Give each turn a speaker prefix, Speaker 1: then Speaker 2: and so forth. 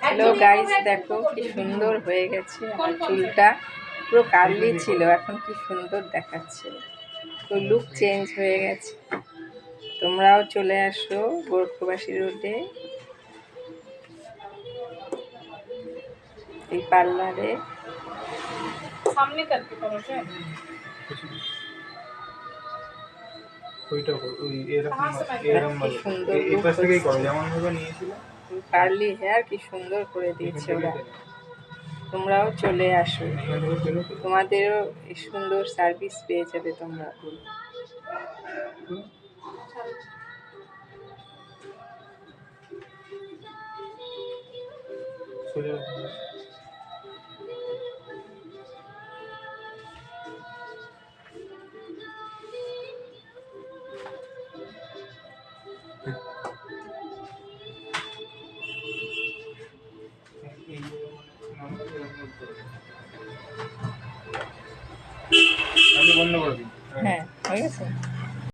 Speaker 1: Hello guys, দেখো কি সুন্দর হয়ে গেছে। আমার চুলটা পুরো কার্লি ছিল, এখন কি সুন্দর দেখাচ্ছে। তো লুক চেঞ্জ হয়ে গেছে। তোমরাও চলে আসো গোরক্ষবাসী রোডে এই পার্লারে।
Speaker 2: সামনে করতে পারো
Speaker 3: ওইটা ওই এরকম সুন্দর এই পাশ থেকেই করো যেমন ভাবে নিয়েছিল।
Speaker 1: কার্লি হেয়ার কি সুন্দর করে দিয়েছে ওরা। তোমরাও চলে আসো, তোমাদেরও এই সুন্দর সার্ভিস পেয়ে যাবে তোমরা।
Speaker 3: আমি বন্ধ করে দিই।
Speaker 1: হ্যাঁ, হয়ে গেছে।